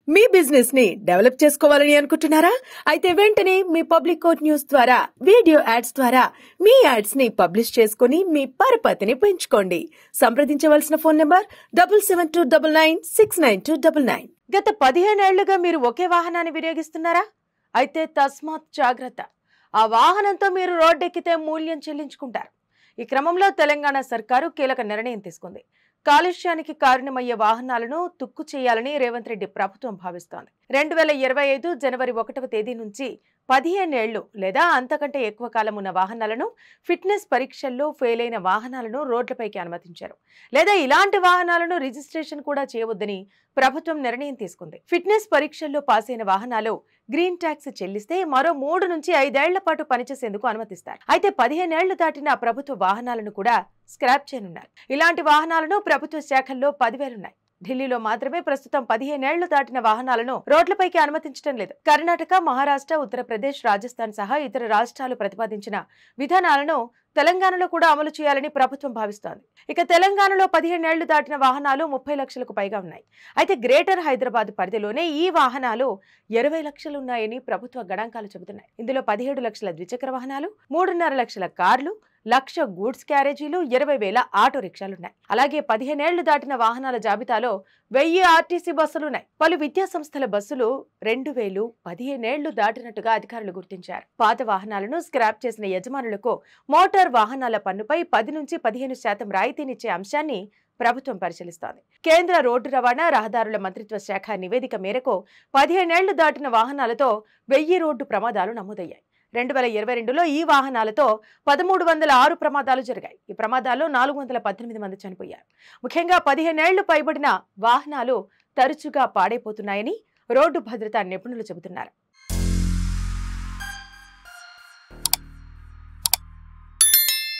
మీ business ని develop చేసుకోవాలని అనుకుంటున్నారా? అయితే వెంటనే మీ పబ్లిక్ కోట్ న్యూస్ ద్వారా వీడియో యాడ్స్ ద్వారా మీ యాడ్స్ ని పబ్లిష్ చేసుకుని మీ పరపతిని పెంచుకోండి. సంప్రదించవలసిన ఫోన్ నంబర్ 7729969299. గత 15 ఏళ్లుగా మీరు ఒకే వాహనాన్ని వినియోగిస్తున్నారా? అయితే తస్మాత్ జాగ్రత్త. ఆ వాహనంతో మీరు రోడ్డెక్కితే మూల్యం చెల్లించుకుంటారు. ఈ క్రమంలో తెలంగాణ సర్కారు కీలక నిర్ణయం తీసుకుంది. కాలుష్యానికి కారణమయ్యే వాహనాలను తుక్కు చేయాలని రేవంత్ రెడ్డి ప్రభుత్వం భావిస్తోంది. 2025 జనవరి 1వ తేదీ నుంచి 15 ఏళ్లు లేదా అంతకంటే ఎక్కువ కాలం ఉన్న వాహనాలను, ఫిట్నెస్ పరీక్షల్లో ఫెయిల్ అయిన వాహనాలను రోడ్లపైకి అనుమతించారు. లేదా ఇలాంటి వాహనాలను రిజిస్ట్రేషన్ కూడా చేయవద్దని ప్రభుత్వం నిర్ణయం తీసుకుంది. ఫిట్నెస్ పరీక్షల్లో పాస్ అయిన వాహనాలు గ్రీన్ ట్యాక్స్ చెల్లిస్తే మరో 3 నుంచి 5 ఏళ్ల పాటు పనిచేసేందుకు అనుమతిస్తారు. అయితే 15 ఏళ్లు దాటిన ప్రభుత్వ వాహనాలను కూడా స్క్రాప్ చేయనున్నారు. ఇలాంటి వాహనాలను ప్రభుత్వ శాఖల్లో 10,000 ఉన్నాయి. ఢిల్లీలో మాత్రమే ప్రస్తుతం 15 ఏళ్లు దాటిన వాహనాలను రోడ్లపైకి అనుమతించడం లేదు. కర్ణాటక, మహారాష్ట్ర, ఉత్తరప్రదేశ్, రాజస్థాన్ సహా ఇతర రాష్ట్రాలు ప్రతిపాదించిన విధానాలను తెలంగాణలో కూడా అమలు చేయాలని ప్రభుత్వం భావిస్తోంది. ఇక తెలంగాణలో 15 ఏళ్లు దాటిన వాహనాలు 30 లక్షలకు పైగా ఉన్నాయి. అయితే గ్రేటర్ హైదరాబాద్ పరిధిలోనే ఈ వాహనాలు 20 లక్షలు ఉన్నాయని ప్రభుత్వ గణాంకాలు చెబుతున్నాయి. ఇందులో 17 లక్షల ద్విచక్ర వాహనాలు, 3.5 లక్షల కార్లు, 1,00,000 గూడ్స్ క్యారేజీలు, 20,000 ఆటో రిక్షాలున్నాయి. అలాగే 15 ఏళ్లు దాటిన వాహనాల జాబితాలో 1000 ఆర్టీసీ బస్సులున్నాయి. పలు విద్యా సంస్థల బస్సులు 2,000 15 ఏళ్లు దాటినట్టుగా అధికారులు గుర్తించారు. పాత వాహనాలను స్క్రాప్ చేసిన యజమానులకు మోటార్ వాహనాల పన్నుపై 10 నుంచి 15% రాయితీనిచ్చే అంశాన్ని ప్రభుత్వం పరిశీలిస్తోంది. కేంద్ర రోడ్డు రవాణా, రహదారుల మంత్రిత్వ శాఖ నివేదిక మేరకు 15 ఏళ్లు దాటిన వాహనాలతో 1000 రోడ్డు ప్రమాదాలు నమోదయ్యాయి. 2022లో ఈ వాహనాలతో 1,306 ప్రమాదాలు జరిగాయి. ఈ ప్రమాదాల్లో 418 మంది చనిపోయారు. ముఖ్యంగా 15 ఏళ్లు పైబడిన వాహనాలు తరచుగా పాడైపోతున్నాయని రోడ్డు భద్రతా నిపుణులు చెబుతున్నారు.